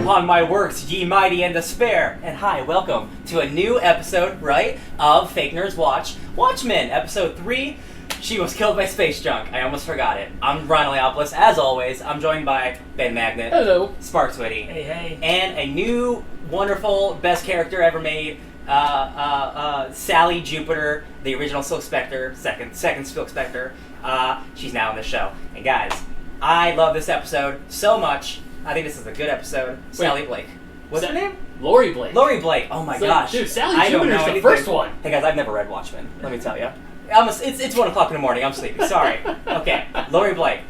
upon my works, ye mighty and despair. And hi, welcome to a new episode, right, of Fake Nerds Watch Watchmen, episode 3. She was killed by space junk. I almost forgot it. I'm Brian Leopoulos. As always, I'm joined by Ben Magnet. Hello. Sparks Witty. Hey, hey. And a new, wonderful, best character ever made, Sally Jupiter, the original Silk Spectre, second Silk Spectre. She's now in the show. And guys, I love this episode so much. I think this is a good episode. Sally Blake. What's her name? Laurie Blake. Laurie Blake. Oh my gosh. Dude, Sally Jupiter's the first one. Hey guys, I've never read Watchmen. Let me tell you. It's 1 o'clock in the morning. I'm sleepy. Sorry. Okay. Laurie Blake.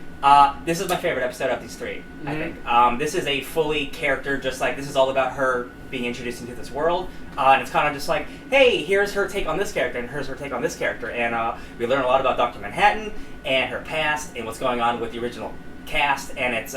This is my favorite episode of these three, I think. This is a fully character, just like this is all about her being introduced into this world. And it's kind of just like, hey, here's her take on this character, and here's her take on this character. And we learn a lot about Dr. Manhattan and her past and what's going on with the original cast. And it's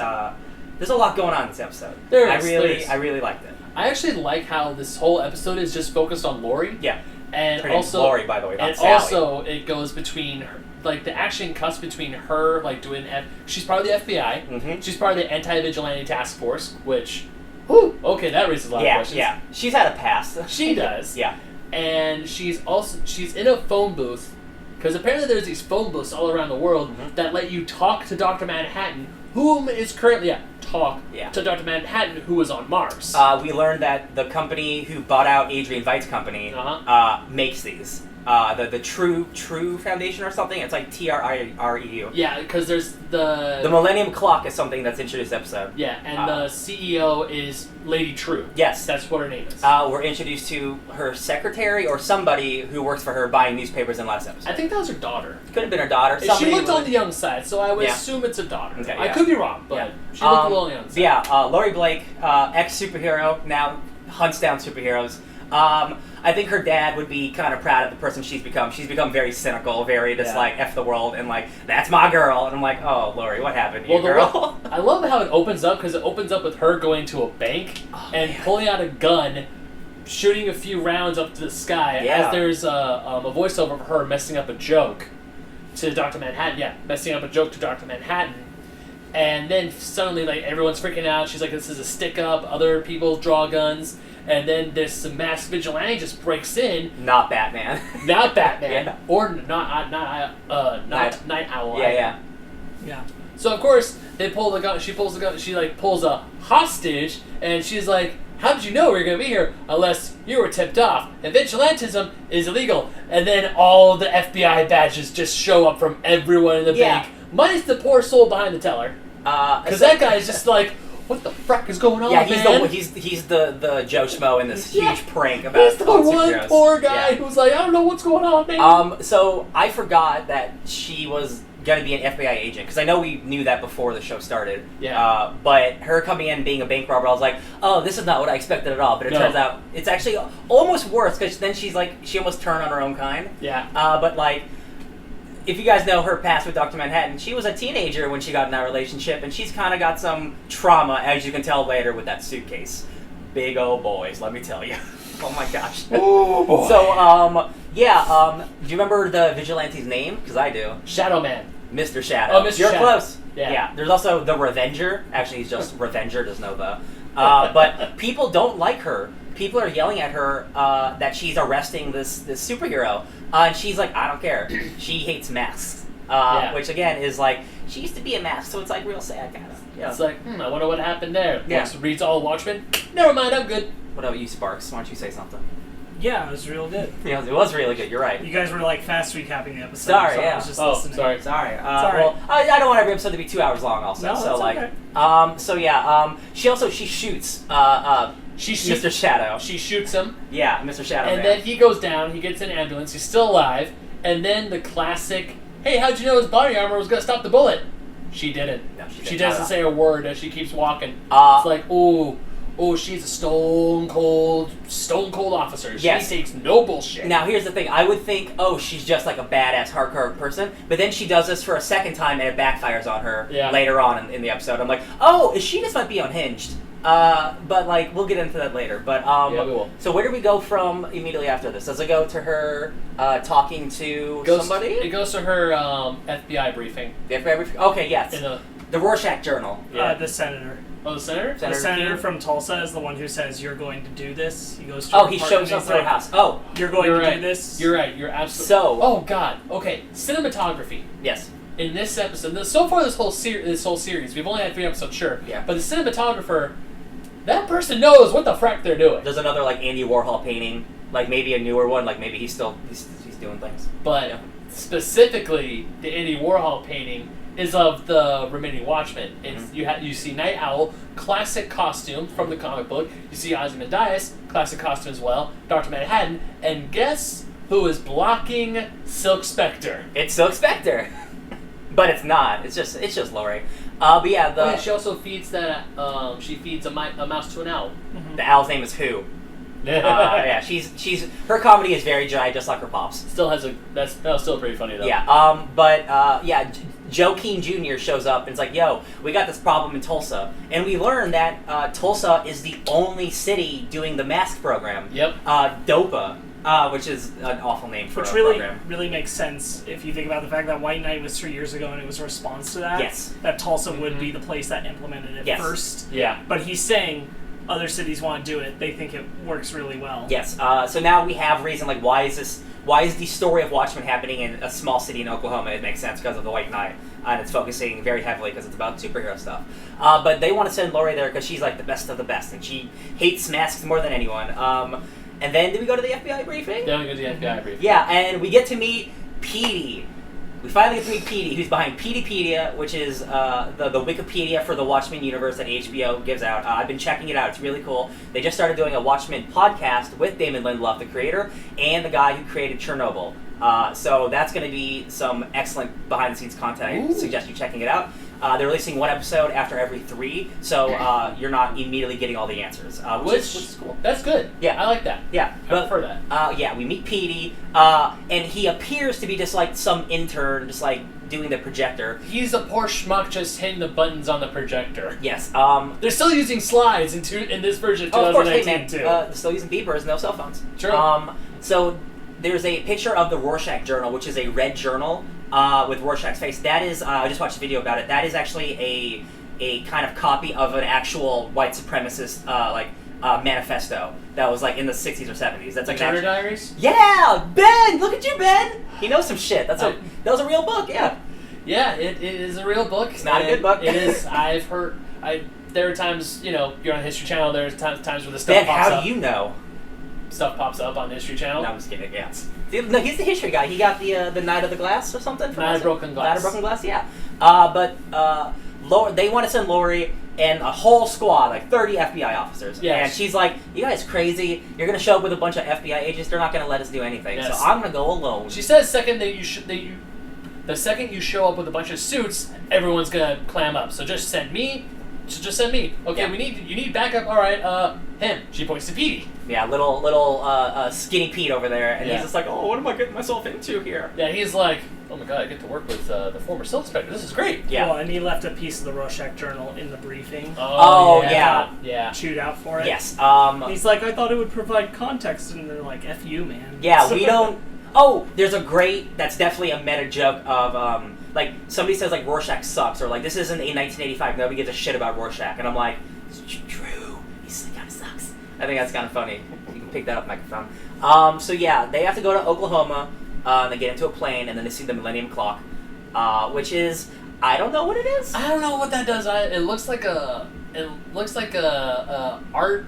there's a lot going on in this episode. I really liked it. I actually like how this whole episode is just focused on Laurie. Yeah. And her also, name's Laurie, by the way, not and Sally. also it goes between her, like the action cuts between her like doing she's part of the FBI. Mm-hmm. She's part of the anti-vigilante task force, which, whew, okay, that raises a lot of questions. Yeah, she's had a past. She does. Yeah. And she's in a phone booth because apparently there's these phone booths all around the world that let you talk to Dr. Manhattan, whom is currently to Dr. Manhattan, who is on Mars. We learned that the company who bought out Adrian Veidt's company makes these. The True Foundation or something. It's like TREU. Yeah, because there's the Millennium Clock is something that's introduced this episode. Yeah, and the CEO is Lady True. Yes. That's what her name is. We're introduced to her secretary or somebody who works for her buying newspapers in last episode. I think that was her daughter. Could have been her daughter. She looked on the young side, so I would assume it's a daughter. Okay, I could be wrong, but she looked a little young. Yeah, Laurie Blake, ex-superhero, now hunts down superheroes. I think her dad would be kind of proud of the person she's become. She's become very cynical, very just like F the world, and like, that's my girl. And I'm like, oh, Laurie, what happened to you, girl? I love how it opens up, because it opens up with her going to a bank and pulling out a gun, shooting a few rounds up to the sky, as there's a voiceover of her messing up a joke to Dr. Manhattan. Yeah, messing up a joke to Dr. Manhattan. And then suddenly, like, everyone's freaking out. She's like, this is a stick-up. Other people draw guns. And then this masked vigilante just breaks in. Not Batman. Not Batman. Or not Night Owl. Yeah. So, of course, they pull the gun. She pulls the gun. She, like, pulls a hostage. And she's like, how did you know we were going to be here unless you were tipped off? And vigilantism is illegal. And then all the FBI badges just show up from everyone in the bank. Minus the poor soul behind the teller. Because that guy is just like, what the frick is going on, man? He's the Joe Schmo in this huge prank about he's the one poor guy who's like, I don't know what's going on, man. So I forgot that she was going to be an FBI agent, because I know we knew that before the show started. Yeah. But her coming in being a bank robber, I was like, oh, this is not what I expected at all. But it turns out it's actually almost worse, because then she almost turned on her own kind. Yeah. But like, if you guys know her past with Dr. Manhattan, she was a teenager when she got in that relationship, and she's kind of got some trauma, as you can tell later with that suitcase. Big old boys, let me tell you. Oh my gosh. Oh boy. So, do you remember the vigilante's name? Because I do. Shadow Man. Mr. Shadow. Oh, Mr. You're Shadow. close. Yeah. There's also the Revenger. Actually, he's just Revenger, there's no the. But people don't like her. People are yelling at her that she's arresting this superhero. And she's like, I don't care. She hates masks. Which, again, is like, she used to be a mask, so it's like real sad, kind of. Yeah. It's like, I wonder what happened there. Yeah. Reads all Watchmen. Never mind, I'm good. What about you, Sparks? Why don't you say something? Yeah, it was real good. Yeah, it was really good. You're right. You guys were like fast recapping the episode. Sorry, so I was just listening. Sorry. Sorry. Sorry. Well, I don't want every episode to be 2 hours long. Also, No, so it's like, okay. she shoots. She shoots Mr. Shadow. She shoots him. Yeah, Mr. Shadow. And then he goes down. He gets an ambulance. He's still alive. And then the classic, hey, how'd you know his body armor was gonna stop the bullet? She didn't. No, she doesn't say a word as she keeps walking. It's like, oh, she's a stone cold officer. She takes no bullshit. Now, here's the thing. I would think, she's just like a badass hardcore person, but then she does this for a second time and it backfires on her later on in the episode. I'm like, she just might be unhinged. But like, we'll get into that later. But we will. So where do we go from immediately after this? Does it go to her talking to somebody? It goes to her FBI briefing. The FBI briefing? Okay, yes. In the Rorschach Journal. The senator. Oh, the senator? The senator King? from Tulsa is the one who says, "You're going to do this." He goes to her he apartment shows and up he's to her like, house. Oh, "You're going You're to right. do this." You're right. You're absolutely... So... Oh, God. Okay. Cinematography. Yes. In this episode... So far, this whole series, we've only had 3 episodes, sure. Yeah. But the cinematographer, that person knows what the frack they're doing. There's another, like, Andy Warhol painting. Like, maybe a newer one. Like, maybe he's doing things. But Yeah. specifically, the Andy Warhol painting is of the remaining Watchmen. It's you see Night Owl, classic costume from the comic book. You see Ozymandias, classic costume as well. Dr. Manhattan, and guess who is blocking Silk Spectre? It's Silk Spectre. But it's not. It's just Laurie. But yeah, she also feeds that. She feeds a mouse to an owl. the owl's name is Who. Yeah, she's her comedy is very dry, just like her pops. Still has that was still pretty funny though. Yeah, Joe Keane Jr. shows up and it's like, yo, we got this problem in Tulsa, and we learn that Tulsa is the only city doing the mask program. Yep. DOPA. Which is an awful name for Which a really program. really makes sense if you think about the fact that White Knight was 3 years ago and it was a response to that. Yes. That Tulsa would be the place that implemented it first. Yeah. But he's saying other cities want to do it. They think it works really well. Yes. So now we have reason, like, why is the story of Watchmen happening in a small city in Oklahoma? It makes sense because of the White Knight, and it's focusing very heavily because it's about superhero stuff. But they want to send Laurie there because she's like the best of the best, and she hates masks more than anyone. And then did we go to the FBI briefing? Then we go to the FBI briefing. Yeah, and we get to meet Petey. We finally get to meet Petey, who's behind Peteypedia, which is the Wikipedia for the Watchmen universe that HBO gives out. I've been checking it out. It's really cool. They just started doing a Watchmen podcast with Damon Lindelof, the creator, and the guy who created Chernobyl. So that's going to be some excellent behind-the-scenes content. I suggest you checking it out. They're releasing 1 episode after every 3, so you're not immediately getting all the answers, which is cool. That's good. Yeah. I like that. Yeah, I prefer that. Yeah, we meet Petey, and he appears to be just like some intern, just like doing the projector. He's a poor schmuck just hitting the buttons on the projector. Yes. They're still using slides in this version of 2019 of course, hey, man, too. they're still using beepers, no cell phones. True. So there's a picture of the Rorschach journal, which is a red journal with Rorschach's face. That is, I just watched a video about it. That is actually a kind of copy of an actual white supremacist manifesto that was like in the 60s or 70s. That's like Turner Diaries? Yeah, Ben! Look at you, Ben! He knows some shit. That was a real book, yeah. Yeah, it is a real book. It's not a good book. It is. I've heard. There are times, you're on the History Channel. There's times where the stuff Ben, pops up. how do you know? Stuff pops up on the History Channel. No, I'm just kidding. Yeah. No, he's the history guy. He got the Knight of the Glass or something. Knight of Broken Glass. Knight of Broken Glass. Yeah. They want to send Laurie and a whole squad, like 30 FBI officers. Yes. And she's like, "You guys crazy? You're gonna show up with a bunch of FBI agents. They're not gonna let us do anything. Yes. So I'm gonna go alone." She says the second you show up with a bunch of suits, everyone's gonna clam up. So just send me. Just send me. Okay, Yeah. you need backup. All right, him. She points to Petey. Yeah, little skinny Pete over there, and he's just like, "Oh, what am I getting myself into here?" Yeah, he's like, "Oh my god, I get to work with the former Silk Spectre. This is great." Yeah. Well, and he left a piece of the Rorschach journal in the briefing. Oh, yeah. Chewed out for it. Yes. He's like, I thought it would provide context, and they're like, "F you, man." Yeah, we don't. Oh, there's a great. That's definitely a meta joke of like somebody says like Rorschach sucks, or like this isn't a 1985. Nobody gives a shit about Rorschach, and I'm like, it's true. He kind of sucks. I think that's kind of funny. You can pick that up, microphone. So yeah, they have to go to Oklahoma. They get into a plane, and then they see the Millennium Clock, which is I don't know what it is. I don't know what that does. It looks like a art.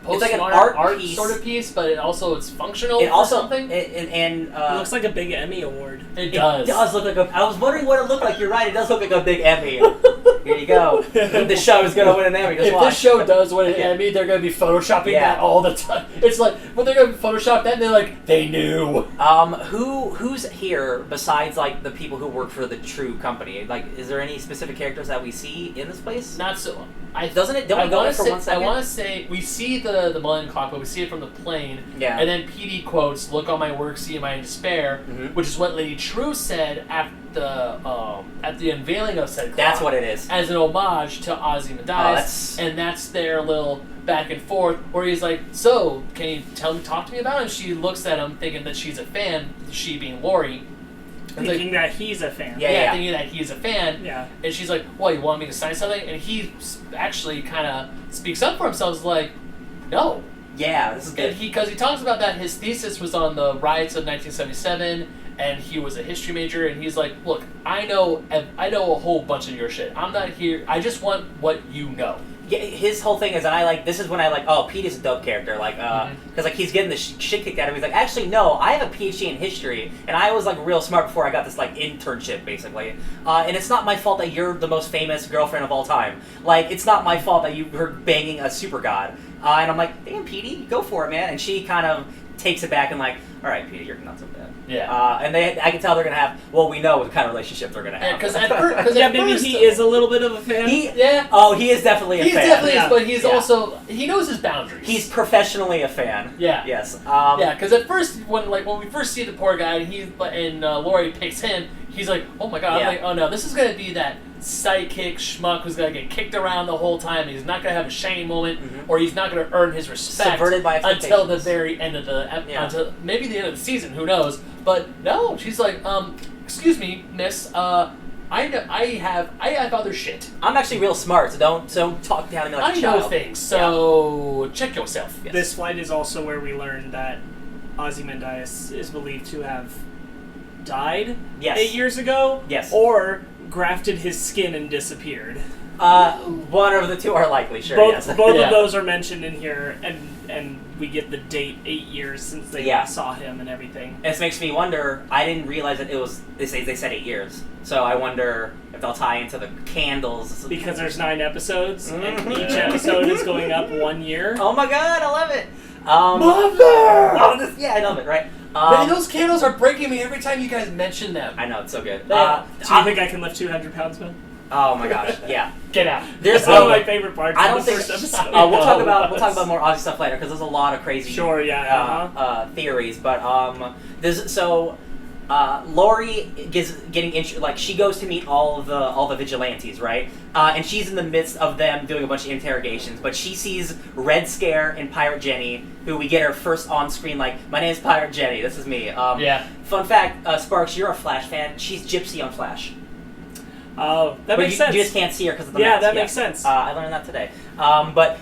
It's like an art piece. sort of piece, but it's functional. It also something. It looks like a big Emmy award. It does. It does look like I was wondering what it looked like. You're right. It does look like a big Emmy. Here you go. The show is gonna win an Emmy. Just If watch. this show does win an Emmy, they're gonna be photoshopping that all the time. It's like when they're gonna photoshop that, and they're like, they knew. Who's here besides like the people who work for the true company? Like, is there any specific characters that we see in this place? Not so. Don't we go there for 1 second? I want to say we see the Millennium Clock, but we see it from the plane. Yeah. And then Petey quotes, "Look on my work, see my despair," which is what Lady True said at the unveiling of said clock. That's what it is. As an homage to Ozymandias, and that's their little back and forth where he's like, "So, can you talk to me about it?" And she looks at him thinking that she's a fan, she being Laurie, Thinking that he's a fan. Yeah, thinking that he's a fan. Yeah. And she's like, "Well, you want me to sign something?" And he actually kind of speaks up for himself. He's like, "No." Yeah, this is good. Because he talks about that his thesis was on the riots of 1977, and he was a history major. And he's like, "Look, I know a whole bunch of your shit. I'm not here. I just want what you know." Yeah, his whole thing is, and this is when Pete is a dope character, because he's getting the shit kicked out of him. He's like, actually, no, I have a PhD in history, and I was real smart before I got this internship, basically. And it's not my fault that you're the most famous girlfriend of all time. It's not my fault that you were banging a super god. And I'm like, damn, Petey, go for it, man. And she kind of takes it back and all right, Petey, you're not so bad. Yeah. And I can tell they're gonna have. Well, we know what kind of relationship they're gonna have. Because maybe he is a little bit of a fan. He is definitely a fan. He definitely is, but he's also he knows his boundaries. He's professionally a fan. Yeah. Yes. Because at first, when we first see the poor guy, and Laurie picks him, he's like, "Oh my god!" Yeah. I'm like, "Oh no, this is gonna be that sidekick schmuck who's gonna get kicked around the whole time. He's not gonna have a shining moment, or he's not gonna earn his respect Subverted by expectations. until the very end of until maybe the end of the season. Who knows?" But no, she's like, "Excuse me, miss. I have other shit. I'm actually real smart, so don't talk down to me like a child. I know things, so check yourself." Yes. This flight is also where we learn that Ozymandias is believed to have died 8 years ago. Yes. Or grafted his skin and disappeared. One of the two are likely, sure. Both yes. of those are mentioned in here, and we get the date 8 years since they saw him and everything. This makes me wonder. I didn't realize that it was. They said 8 years, so I wonder if they'll tie into the candles. Because there's 9 episodes, and each episode is going up 1 year. Oh my god, I love it. Mother! I love it. Right. Man, those candles are breaking me every time you guys mention them. I know, it's so good. Do you think I can lift 200 pounds, man? Oh my gosh, yeah. Get out. There's one of my favorite parts. I don't of the think. first episode. We'll talk about more Aussie stuff later because there's a lot of crazy. Sure. Yeah. Theories, but Laurie is getting she goes to meet all the vigilantes, right? And she's in the midst of them doing a bunch of interrogations, but she sees Red Scare and Pirate Jenny, who we get her first on screen. My name is Pirate Jenny. This is me. Fun fact, Sparks, you're a Flash fan. She's Gypsy on Flash. Oh, that makes sense. You just can't see her because of the mask. mask. That makes sense. I learned that today. But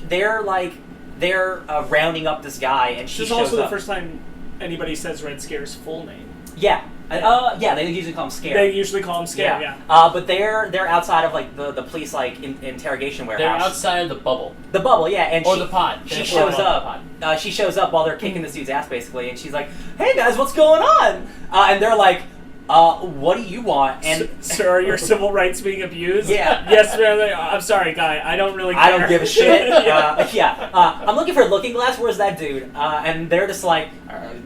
they're rounding up this guy, and she shows shows also up. the first time anybody says Red Scare's full name. Yeah. They usually call him Scare. They usually call him Scare, yeah. But they're outside of the police interrogation warehouse. They're outside of the bubble. The bubble, yeah, and the pod. She shows up. She shows up while they're kicking this dude's ass, basically, and she's like, "Hey guys, what's going on?" And they're like, "What do you want?" And sir, are your civil rights being abused? Yeah. Yes, ma'am. I'm sorry, guy. I don't really care. I don't give a shit. I'm looking for Looking Glass. Where's that dude? And they're just like,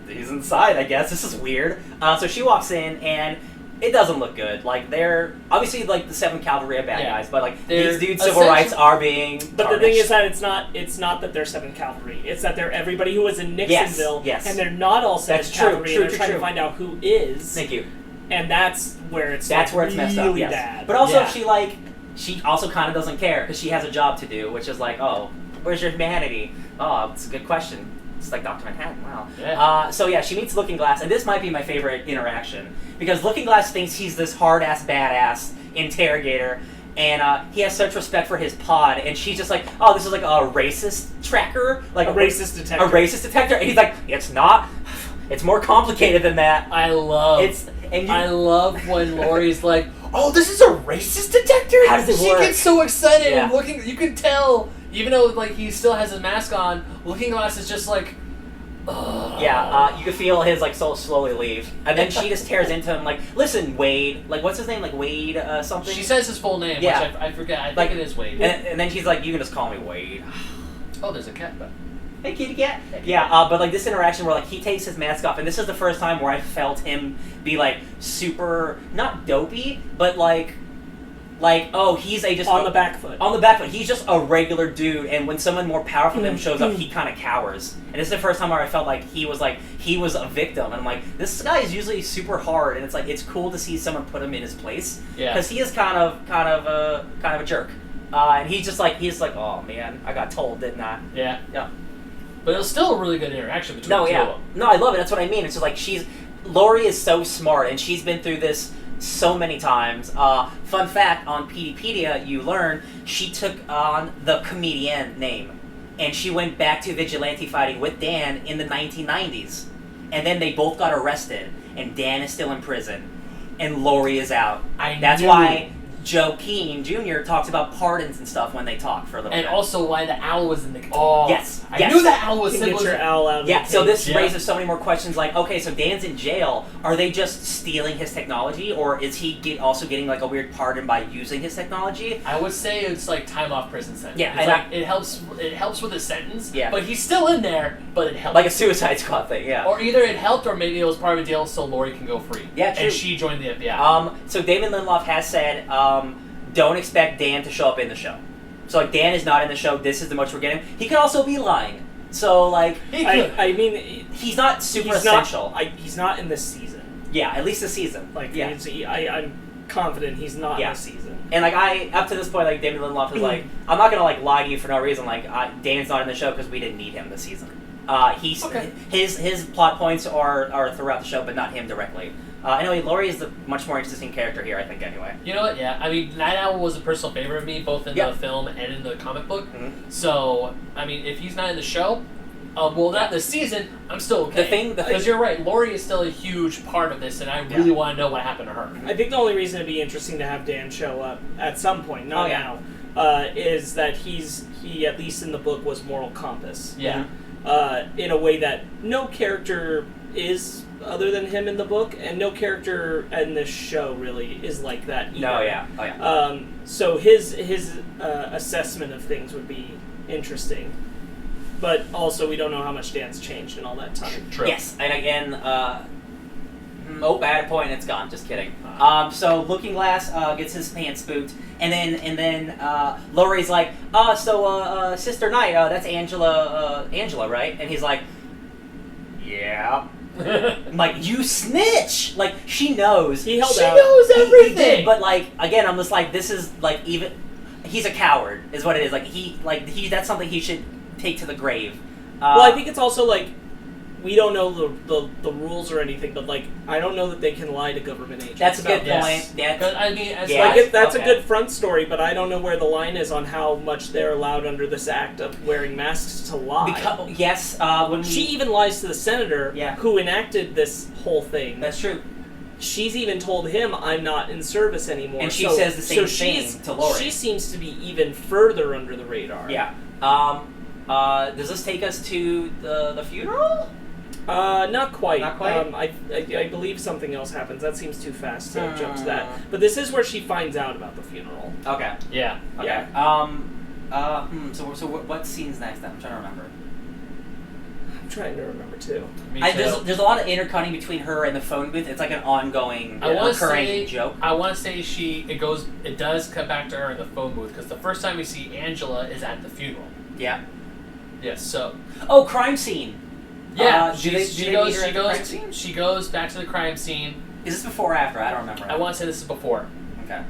he's inside, I guess. This is weird. So she walks in, and it doesn't look good. They're obviously the 7th Cavalry are bad guys, but these dudes' civil rights are being tarnished. But the thing is that it's not that they're 7th Cavalry. It's that they're everybody who was in Nixonville, and they're not all 7th Cavalry. And they're trying to find out who is. Thank you. And that's where it's messed up. Really yes. bad. But also she also kind of doesn't care because she has a job to do, which is oh, where's your humanity? Oh, it's a good question. It's like Dr. Manhattan. Wow. Yeah. She meets Looking Glass, and this might be my favorite interaction because Looking Glass thinks he's this hard ass badass interrogator. And he has such respect for his pod, and she's just like, "Oh, this is a racist tracker, a racist detector." A racist detector, and he's like, "It's not. It's more complicated than that." I love when Laurie's like, "Oh, this is a racist detector." How does it work? She gets so excited and looking. You can tell, even though he still has his mask on, Looking Glass is just like. Yeah, you can feel his soul slowly leave, and then she just tears into him "Listen, Wade, what's his name? Wade something." She says his full name, which I forget. I think it is Wade. And then she's like, "You can just call me Wade." Oh, there's a cat. Hey, kitty cat. Yeah, but this interaction where he takes his mask off, and this is the first time where I felt him be super not dopey, but he's on the back foot. On the back foot. He's just a regular dude, and when someone more powerful than him shows up, he kind of cowers. And this is the first time where I felt he was a victim. And I'm like, this guy is usually super hard, and it's cool to see someone put him in his place. Yeah. Because he is kind of a jerk. And he's just oh man, I got told, didn't I? Yeah. Yeah. But it was still a really good interaction between the two of them. No, I love it. That's what I mean. It's just Laurie is so smart, and she's been through this so many times. Fun fact, on Peteypedia, you learn she took on the comedian name, and she went back to vigilante fighting with Dan in the 1990s. And then they both got arrested, and Dan is still in prison, and Laurie is out. That's why Joe Keane Jr. talks about pardons and stuff when they talk for a little bit. And also why the owl was in the... Oh, yes. I knew that owl was Get your owl out of the cage. So this raises so many more questions, like, okay, so Dan's in jail. Are they just stealing his technology, or is he also getting, like, a weird pardon by using his technology? I would say it's, like, time off prison sentence. Yeah. It's like, it helps with his sentence, yeah. But he's still in there, but it helps. Like a Suicide Squad thing, yeah. Or either it helped, or maybe it was part of a deal so Laurie can go free. Yeah, true. And she joined the FBI. So Damon Lindelof has said, don't expect Dan to show up in the show. So, like, Dan is not in the show. This is the much we're getting. He could also be lying. So, like... I mean... He's not super essential. He's not in this season. Yeah, at least this season. Like, yeah. I'm confident he's not in this season. And, like, up to this point, like, Damon Lindelof is like, I'm not gonna, like, lie to you for no reason. Like, Dan's not in the show because we didn't need him this season. His plot points are throughout the show, but not him directly. Anyway, Laurie is the much more interesting character here, I think, anyway. You know what, yeah. I mean, Night Owl was a personal favorite of me, both in the film and in the comic book. Mm-hmm. So, I mean, if he's not in the show, not this season, I'm still okay. Because you're right, Laurie is still a huge part of this, and I really want to know what happened to her. I think the only reason it'd be interesting to have Dan show up at some point, not now, is that he, at least in the book, was moral compass. Yeah. In a way that no character is other than him in the book, and no character in this show really is like that either. No, yeah. Oh, yeah. So his assessment of things would be interesting. But also, we don't know how much Dan's changed in all that time. True. Yes, and again, I had a point and it's gone. Just kidding. So Looking Glass gets his pants spooked, and then Laurie's like, Sister Knight, that's Angela, right? And he's like, yeah. I'm like, you snitch! Like, she knows. He knows everything! He did, but, like, again, I'm just like, this is, like, even... He's a coward, is what it is. Like, that's something he should take to the grave. Well, I think it's also, like, we don't know the rules or anything, but, like, I don't know that they can lie to government agents. That's a good point. I mean, that's a good front story, but I don't know where the line is on how much they're allowed under this act of wearing masks to lie. When she even lies to the senator who enacted this whole thing. That's true. She's even told him, I'm not in service anymore. And she says the same thing to Laurie. She seems to be even further under the radar. Yeah. Does this take us to the funeral? Not quite. Not quite? I believe something else happens. That seems too fast to jump to that. But this is where she finds out about the funeral. Okay. Yeah. Okay. Yeah. So what scene's next then? I'm trying to remember. I'm trying to remember too. There's a lot of intercutting between her and the phone booth. It's like an ongoing, recurring joke. I want to say it does cut back to her in the phone booth, because the first time we see Angela is at the funeral. Yeah. Yes. So. Oh, crime scene. Yeah. She goes back to the crime scene. Is this before or after? I don't remember. I want to say this is before. Okay.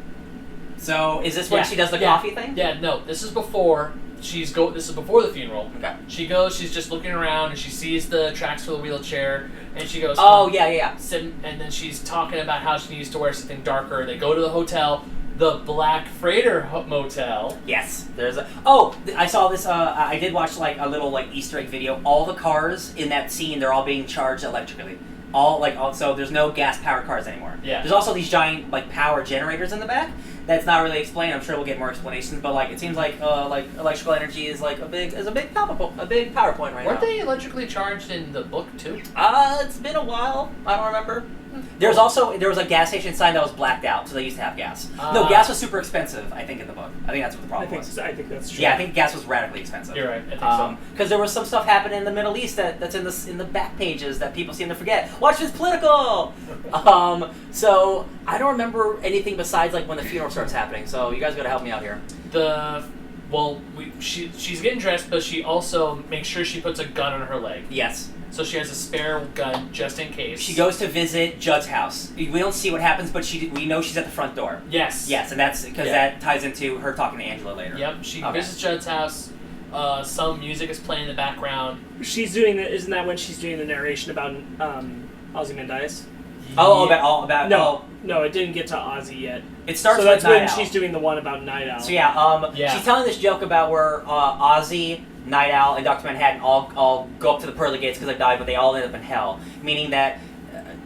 So is this when she does the coffee thing? Yeah. No. This is before. This is before the funeral. Okay. She goes. She's just looking around, and she sees the tracks for the wheelchair, and she goes. Oh yeah. And then she's talking about how she needs to wear something darker. They go to the hotel, the Black Freighter Motel. Yes. I saw this. I did watch like a little like Easter egg video. All the cars in that scene, they're all being charged electrically. So there's no gas powered cars anymore. Yeah. There's also these giant like power generators in the back. That's not really explained. I'm sure we'll get more explanations, but like it seems like electrical energy is like a big PowerPoint right now. Weren't they electrically charged in the book too? It's been a while. I don't remember. There was a gas station sign that was blacked out, so they used to have gas. No, gas was super expensive, I think, in the book. I think that's what the problem was. I think that's true. Yeah, I think gas was radically expensive. You're right. I think so. Because there was some stuff happening in the Middle East that's in the back pages that people seem to forget. Watch this political. So I don't remember anything besides like when the funeral starts happening. So you guys got to help me out here. She's getting dressed, but she also makes sure she puts a gun on her leg. Yes. So she has a spare gun just in case. She goes to visit Judd's house. We don't see what happens, but we know she's at the front door. Yes. Yes, and that's because that ties into her talking to Angela later. Yep. She visits Judd's house. Some music is playing in the background. Isn't that when she's doing the narration about Ozymandias. No, it didn't get to Ozzy yet. It starts so with that's Night when Owl. She's doing the one about Night Owl. So she's telling this joke about where Ozzy, Night Owl, and Dr. Manhattan all go up to the pearly gates because they died, but they all end up in hell. Meaning that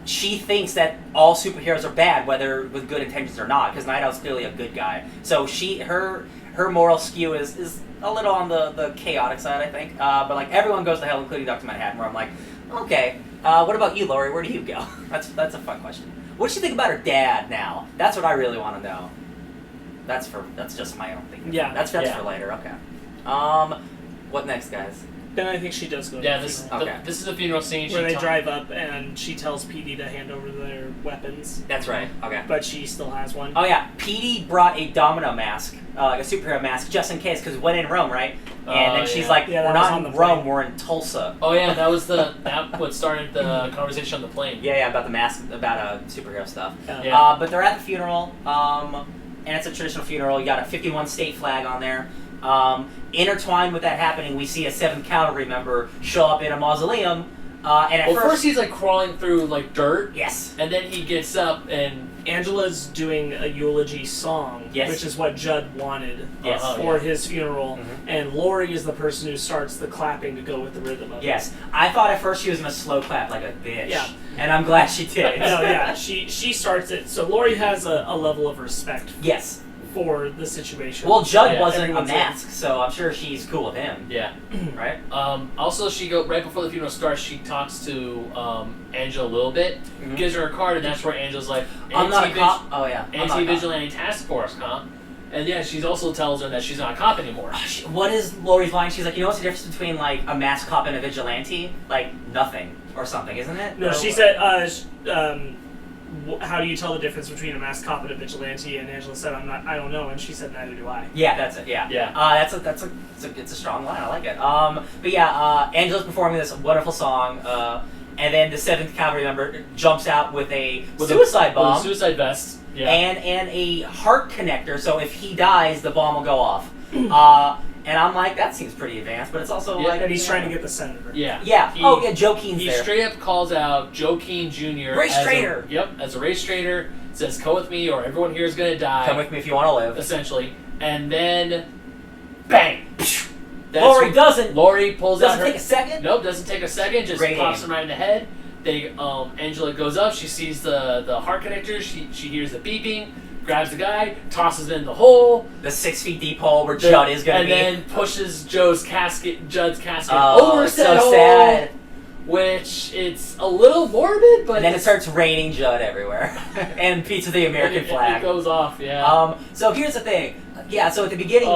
she thinks that all superheroes are bad, whether with good intentions or not, because Night Owl's clearly a good guy. So her moral skew is a little on the chaotic side, I think. But like everyone goes to hell, including Dr. Manhattan, where I'm like, okay, what about you, Laurie? Where do you go? That's a fun question. What does she think about her dad now? That's what I really want to know. That's just my own thing. Yeah. That's for later. Okay. What next, guys? Then I think she does go. Yeah, to this the is the funeral scene. Where they drive up and she tells Petey to hand over their weapons. That's right. Okay. But she still has one. Oh yeah, Petey brought a domino mask, like a superhero mask, just in case, because we went in Rome, right? And then she's like, "We're not in Rome, we're in Tulsa." Oh yeah, that was what started the conversation on the plane. Yeah, about the mask, about superhero stuff. Yeah. But they're at the funeral, and it's a traditional funeral. You got a 51 state flag on there. Intertwined with that happening, we see a 7th Cavalry member show up in a mausoleum. And at first he's like crawling through like dirt. Yes. And then he gets up and Angela's doing a eulogy song, which is what Judd wanted for his funeral. Mm-hmm. And Laurie is the person who starts the clapping to go with the rhythm of it. Yes. I thought at first she was going to slow clap like a bitch. Yeah. And I'm glad she did. No, yeah. She starts it. So Laurie has a level of respect. Yes. For the situation. Well, Judd wasn't a mask, so I'm sure she's cool with him. Yeah. Right? Also, right before the funeral starts, she talks to Angela a little bit, gives her a card, and that's where Angela's like, I'm not a cop. Oh, yeah. Anti-Vigilante Task Force, huh? And yeah, she also tells her that she's not a cop anymore. What is Laurie's line? She's like, you know what's the difference between like a masked cop and a vigilante? Like, nothing or something, isn't it? No, she said, how do you tell the difference between a masked cop and a vigilante? And Angela said, I don't know, and she said, neither do I. Yeah, that's it. Yeah. It's a strong line. I like it. But yeah, Angela's performing this wonderful song, and then the 7th Cavalry member jumps out with a suicide bomb, with a suicide vest, and a heart connector. So if he dies, the bomb will go off. And I'm like, that seems pretty advanced, but it's also like... And he's trying to get the senator. Yeah. Yeah. Joe Keene's there. He straight up calls out Joe Keene Jr. Race traitor! As a race traitor. Says, come with me or everyone here is going to die. Come with me if you want to live. Essentially. And then... Bang! Laurie doesn't. Laurie pulls out her... Doesn't take a second? Nope, doesn't take a second. Just pops him right in the head. Angela goes up. She sees the heart connector. She hears the beeping. Grabs the guy, tosses it in the hole. The 6 feet deep hole where Judd is going to be. And then pushes Judd's casket over said hole. Sad. Which, it's a little morbid, but... And then it starts raining Judd everywhere. And pizza the American flag. It goes off, yeah. So here's the thing. Yeah, so at the beginning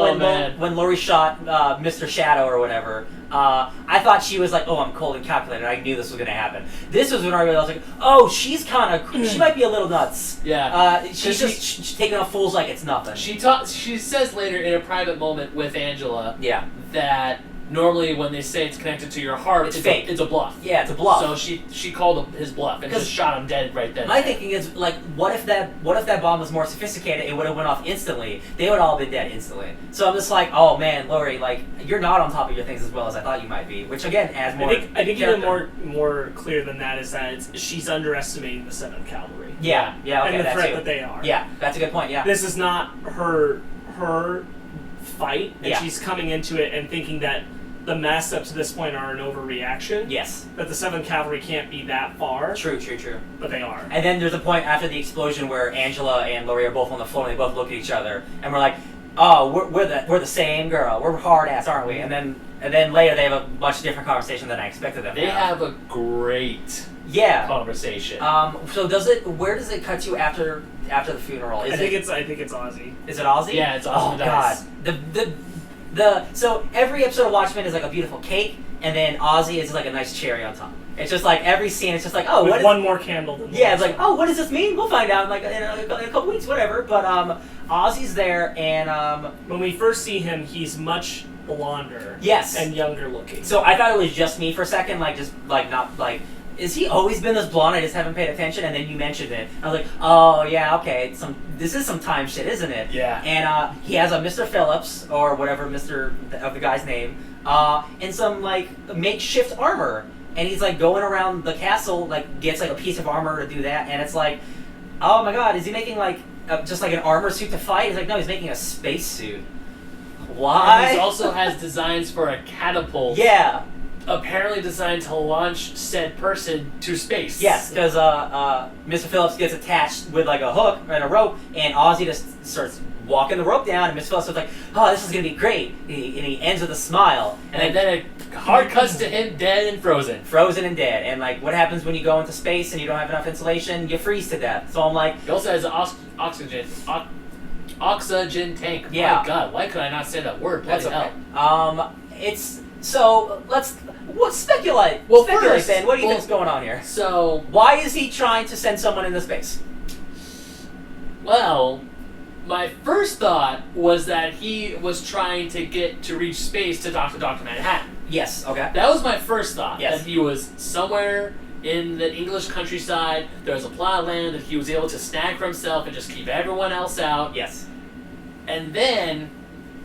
when Laurie shot Mr. Shadow or whatever, I thought she was like, oh, I'm cold and calculated. I knew this was going to happen. This was when I realized, like, oh, she's kind of... she might be a little nuts. Yeah. She's taking on fools like it's nothing. She says later in a private moment with Angela that... Normally, when they say it's connected to your heart, it's fake. It's a bluff. Yeah, it's a bluff. So she called his bluff and just shot him dead right then. My thinking is like, what if that bomb was more sophisticated? It would have went off instantly. They would all have been dead instantly. So I'm just like, oh man, Laurie, like you're not on top of your things as well as I thought you might be. Which again adds more. I think even more clear than that is that she's underestimating the 7th Cavalry. Yeah, okay, and the threat that they are. Yeah, that's a good point. Yeah, this is not her fight, and she's coming into it and thinking that. The masks up to this point are an overreaction. Yes. That the 7th Cavalry can't be that far. True. But they are. And then there's a point after the explosion where Angela and Laurie are both on the floor and they both look at each other and we're like, oh, we're the same girl. We're hard ass, aren't we? And then later they have a much different conversation than I expected them to have. They have a great conversation. So where does it cut to after the funeral? I think it's Ozzy. Is it Ozzy? Yeah, it's Ozzy. Oh God. So every episode of Watchmen is like a beautiful cake, and then Ozzy is like a nice cherry on top. It's just like every scene, it's just like, oh, with one more candle than it's like, oh, what does this mean? We'll find out in a couple weeks, whatever. But Ozzy's there, and when we first see him, he's much blonder, and younger looking. So I thought it was just me for a second, is he always been this blonde? I just haven't paid attention, and then you mentioned it. I was like, oh yeah, okay. This is some time shit, isn't it? Yeah. And he has a Mr. Phillips or whatever of the guy's name, and some like makeshift armor. and he's like going around the castle, like gets like a piece of armor to do that, and it's like, oh my god, is he making like just like an armor suit to fight? He's like, no, he's making a space suit. Why? And he also has designs for a catapult. Yeah. Apparently designed to launch said person to space. Yes, because Mr. Phillips gets attached with like a hook and a rope, and Ozzy just starts walking the rope down, and Mr. Phillips is like, oh, this is going to be great. And he ends with a smile. And then it hard cuts to him dead and frozen. Frozen and dead. And like, what happens when you go into space and you don't have enough insulation? You freeze to death. So I'm like... He also has an oxygen tank. Yeah. My God, why could I not say that word? Bloody hell. It's... So, speculate. Well, speculate, first, Ben. What do you think's going on here? So... Why is he trying to send someone into space? Well... My first thought was that he was trying to reach space to Dr. Manhattan. Yes, okay. That was my first thought. Yes. That he was somewhere in the English countryside, there was a plot of land that he was able to snag for himself and just keep everyone else out. Yes. And then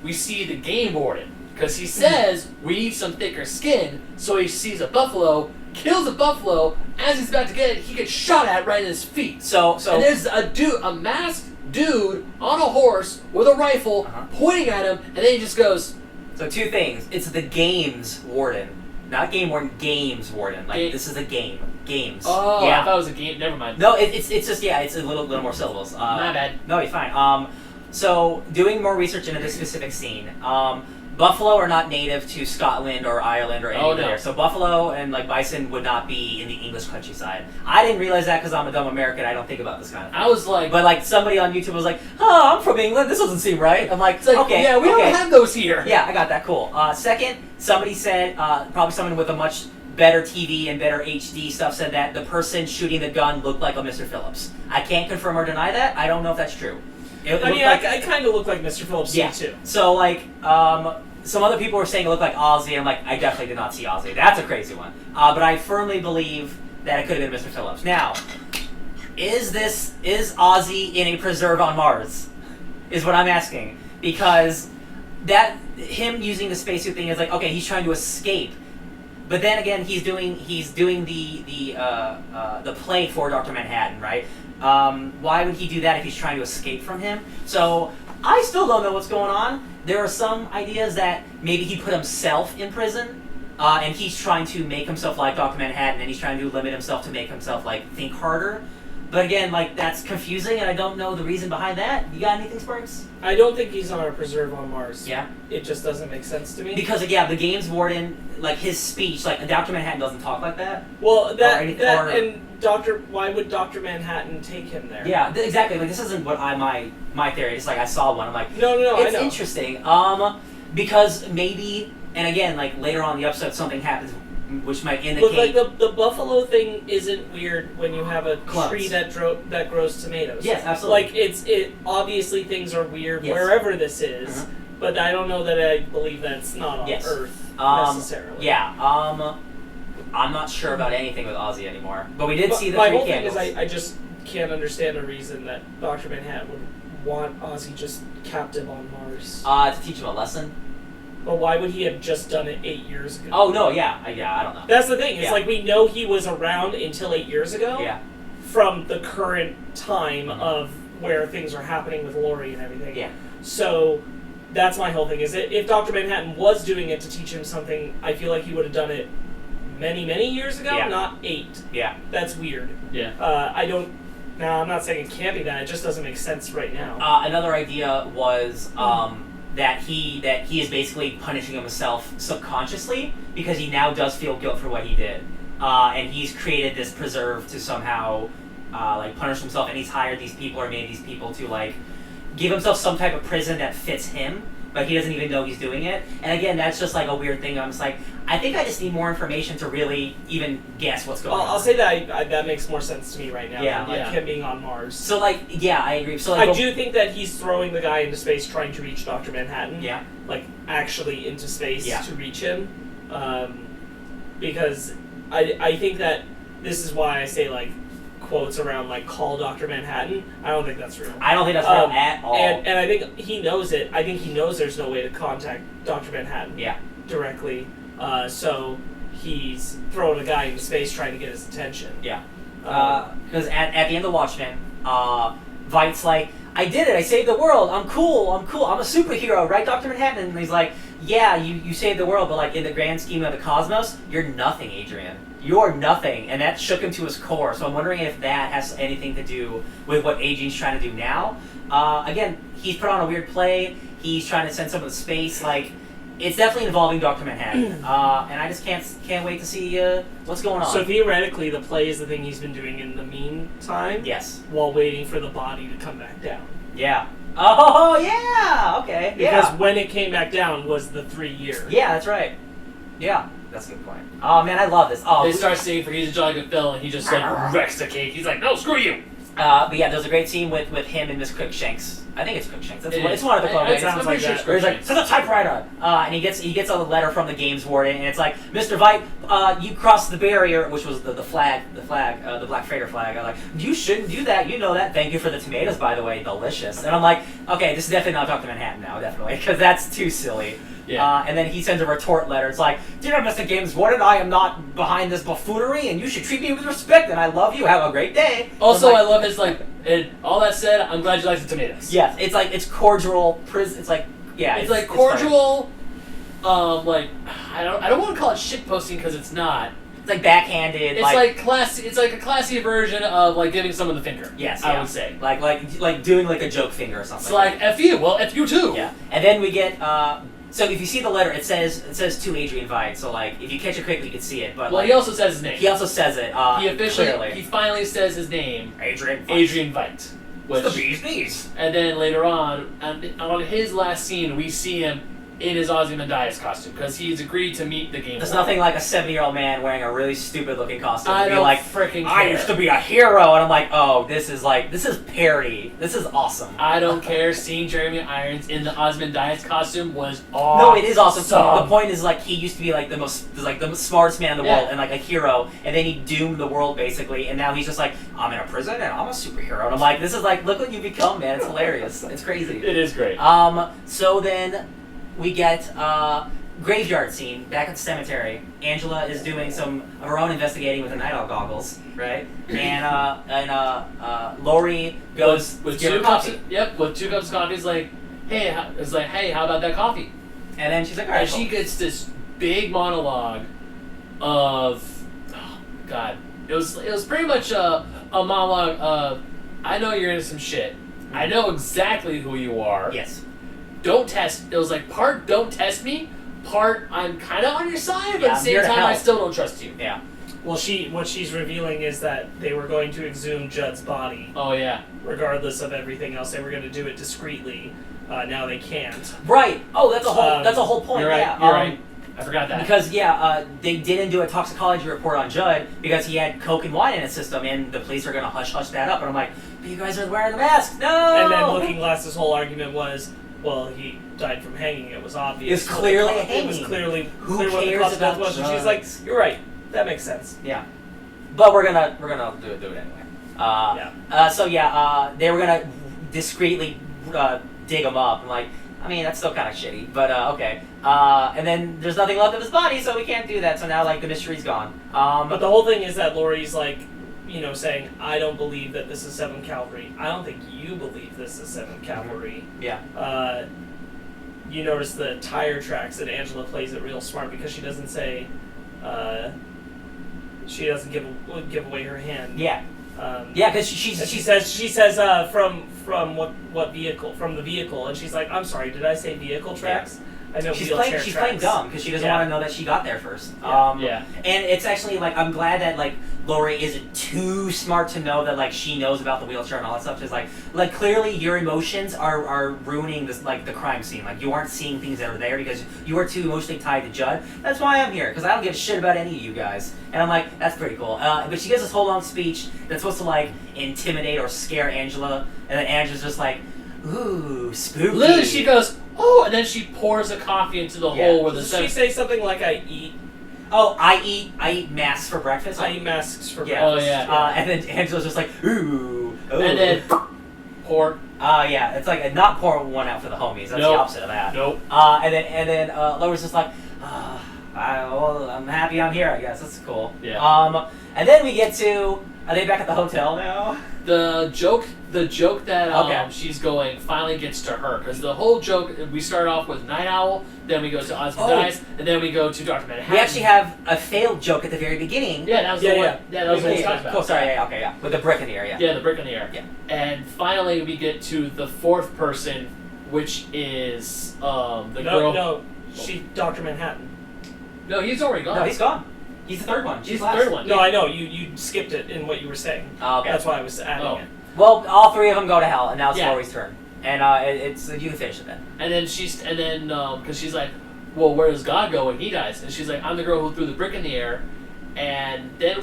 we see the game warden. Because he says, we need some thicker skin, so he sees a buffalo, kills a buffalo, as he's about to get it, he gets shot at right in his feet. So and there's a masked dude on a horse with a rifle pointing at him, and then he just goes... So two things. It's the games warden. Not game warden, games warden. Like, this is a game. Games. Oh, yeah. I thought it was a game. Never mind. No, it's just, yeah, it's a little more syllables. My bad. No, you're fine. So, doing more research into this specific scene, buffalo are not native to Scotland or Ireland or anywhere there. So buffalo and like bison would not be in the English countryside. I didn't realize that because I'm a dumb American. I don't think about this kind of thing. I was like... But like somebody on YouTube was like, oh, I'm from England. This doesn't seem right. I'm like, okay. Yeah, we don't have those here. Yeah, I got that. Cool. Second, somebody said, probably someone with a much better TV and better HD stuff said that the person shooting the gun looked like a Mr. Phillips. I can't confirm or deny that. I don't know if that's true. I kind of look like Mr. Phillips too. So like, some other people were saying it looked like Ozzy. I'm like, I definitely did not see Ozzy. That's a crazy one. But I firmly believe that it could have been Mr. Phillips. Now, is Ozzy in a preserve on Mars? Is what I'm asking. Because that him using the spacesuit thing is like, okay, he's trying to escape. But then again, he's doing the play for Dr. Manhattan, right? Why would he do that if he's trying to escape from him? So I still don't know what's going on. There are some ideas that maybe he put himself in prison, and he's trying to make himself like Dr. Manhattan, and he's trying to limit himself to make himself like think harder. But again, like that's confusing, and I don't know the reason behind that. You got anything, Sparks? I don't think he's on a preserve on Mars. Yeah. It just doesn't make sense to me. Because yeah, the games warden, like his speech, like Dr. Manhattan doesn't talk like that. Well, why would Dr. Manhattan take him there? Yeah, exactly. Like this isn't what my theory. It's like I saw one. I'm like, no, it's I know. Interesting. Because maybe, and again, like later on in the episode, something happens which might indicate. But like the buffalo thing isn't weird when you have a tree that grows tomatoes. Yes, absolutely. Like it obviously things are weird wherever this is, but I don't know that I believe that's not on Earth necessarily. Yeah. I'm not sure about anything with Ozzy anymore, but we did see the my three whole candles. thing is I just can't understand a reason that Dr. Manhattan would want Ozzy just captive on Mars. To teach him a lesson. But why would he have just done it 8 years ago? Oh no, yeah, I don't know. That's the thing. It's like we know he was around until 8 years ago. Yeah. From the current time of where things are happening with Laurie and everything. Yeah. So that's my whole thing. Is that if Dr. Manhattan was doing it to teach him something, I feel like he would have done it many years ago, not 8. Yeah. That's weird. Yeah. Now I'm not saying it can't be that. It just doesn't make sense right now. Another idea was that he is basically punishing himself subconsciously because he now does feel guilt for what he did, and he's created this preserve to somehow like punish himself, and he's hired these people or made these people to like give himself some type of prison that fits him, but he doesn't even know he's doing it. And again, that's just like a weird thing. I'm just like, I think I just need more information to really even guess what's going on. I'll say that that makes more sense to me right now than him being on Mars. So like, yeah, I agree. So like, I do think that he's throwing the guy into space trying to reach Dr. Manhattan. Yeah. Like actually into space to reach him. Because I think that this is why I say like quotes around like call Dr. Manhattan. I don't think that's real. I don't think that's real at all. And I think he knows it. I think he knows there's no way to contact Dr. Manhattan. Yeah. Directly. So he's throwing a guy into space trying to get his attention. Yeah. Because at the end of Watchmen, Vight's like, I did it, I saved the world, I'm cool, I'm a superhero, right, Dr. Manhattan? And he's like, yeah, you saved the world, but like in the grand scheme of the cosmos, you're nothing, Adrian. You're nothing. And that shook him to his core. So I'm wondering if that has anything to do with what Adrian's trying to do now. Again, he's put on a weird play, he's trying to send someone to space, like, it's definitely involving Dr. Manhattan, and I just can't wait to see what's going on. So theoretically, the play is the thing he's been doing in the meantime. Yes. While waiting for the body to come back down. Yeah. Oh yeah. Okay. Yeah. Because when it came back down was the 3 years. Yeah, that's right. Yeah, that's a good point. Oh man, I love this. Oh, they start singing for "He's a Jolly Good Fellow," and he just like wrecks the cake. He's like, "No, screw you." But yeah, there's a great scene with him and Miss Crookshanks. I think it's Crookshanks. It's one of the club. It sounds like that. Where he's like, "Set the typewriter," and he gets a letter from the games warden, and it's like, "Mr. Veidt, you crossed the barrier," which was the Black Freighter flag. I'm like, "You shouldn't do that. You know that. Thank you for the tomatoes, by the way, delicious." And I'm like, "Okay, this is definitely not Dr. Manhattan now, definitely, because that's too silly." Yeah. And then he sends a retort letter. It's like, "Dear Mr. Games Warden, I am not behind this buffoonery, and you should treat me with respect, and I love you. Have a great day." Also, I love his like, and all that said, I'm glad you like the tomatoes. Yes, it's like, it's cordial, it's like, yeah. It's like cordial, like, I don't want to call it shitposting because it's not. It's like backhanded. It's like classy. It's like a classy version of like giving someone the finger. Yes, I would say. Like doing like a joke finger or something. It's like F you. Well, F you too. Yeah, and then we get. So if you see the letter, it says to Adrian Veidt. So like, if you catch it quickly, you can see it. But well, like, he also says his name. He also says it. He finally says his name. Adrian Veidt. Which, it's the bee's knees. And then later on his last scene, we see him in his Ozymandias costume because he's agreed to meet the game. There's nothing like a 70-year-old man wearing a really stupid-looking costume. I don't like, freaking care. I used to be a hero, and I'm like, oh, this is parody. This is awesome. I don't care. Seeing Jeremy Irons in the Ozymandias costume was awesome. No, it is awesome. So the point is, like, he used to be like the smartest man in the world and like a hero, and then he doomed the world basically, and now he's just like, I'm in a prison and I'm a superhero, and I'm like, this is like, look what you become, man. It's hilarious. It's crazy. It is great. So then we get graveyard scene back at the cemetery. Angela is doing some of her own investigating with her night owl goggles, right? And Laurie goes with to 2 her cups. coffee. With 2 cups of coffee. It's like, hey, how about that coffee? And then she's like, all right. And she gets this big monologue of, oh God, it was pretty much a monologue of, I know you're into some shit. I know exactly who you are. Yes. Don't test. It was like part don't test me, part I'm kind of on your side, but at the same time help. I still don't trust you. Yeah. Well, what she's revealing is that they were going to exhume Judd's body. Oh yeah. Regardless of everything else, they were going to do it discreetly. Now they can't. Right. Oh, that's a whole point. You're right. Yeah. You're right. I forgot that. Because they didn't do a toxicology report on Judd because he had coke and wine in his system, and the police are going to hush that up. And I'm like, but you guys are wearing the mask. No. And then Looking Glass's whole argument was, well, he died from hanging. It was obvious. It's clearly hanging. It was clearly Who clear cares what the about was. And drugs? she's like, you're right. That makes sense. Yeah. But we're gonna do it anyway. So they were gonna discreetly dig him up. I'm like, I mean, that's still kind of shitty, but okay. And then there's nothing left of his body, so we can't do that. So now, like, the mystery's gone. But the whole thing is that Laurie's like, saying, I don't believe that this is 7th Cavalry. I don't think you believe this is 7th Cavalry. Yeah. You notice the tire tracks that Angela plays it real smart because she doesn't say, she doesn't give away her hand. Yeah. Because she says from what vehicle? From the vehicle, and she's like, I'm sorry, did I say vehicle tracks? I know she's wheelchair playing dumb because she doesn't want to know that she got there first. Yeah. And it's actually like, I'm glad that like Laurie isn't too smart to know that like she knows about the wheelchair and all that stuff. Just like clearly your emotions are ruining this, like, the crime scene. Like, you aren't seeing things that are there because you are too emotionally tied to Judd. That's why I'm here, because I don't give a shit about any of you guys. And I'm like, that's pretty cool. But she gives this whole long speech that's supposed to like intimidate or scare Angela, and then Angela's just like, ooh, spooky. Literally, she goes, oh, and then she pours the coffee into the hole where the Does she say something like, I eat masks for breakfast. I eat masks for breakfast. Oh, yeah. And then Angela's just like, ooh. And then pour. It's like not pour one out for the homies. That's the opposite of that. Nope. And then Laura's just like, well, I'm happy I'm here, I guess. That's cool. Yeah. And then we get to, are they back at the hotel now? The joke that she's going finally gets to her, because the whole joke, we start off with Night Owl, then we go to Ozymandias, and then we go to Dr. Manhattan. We actually have a failed joke at the very beginning. Yeah, that was the one. Yeah, that was what we talked about. Cool, sorry, yeah. With the brick in the air, yeah. Yeah, the brick in the air. Yeah. And finally we get to the fourth person, which is the girl. No, Dr. Manhattan. No, he's already gone. No, he's gone. He's the third one. He's the third one. No, I know. You skipped it in what you were saying. Oh, okay. That's why I was adding it. Well, all three of them go to hell, and now it's Laurie's turn. And it's you can finish it then. And then because she's like, well, where does God go when he dies? And she's like, I'm the girl who threw the brick in the air. And then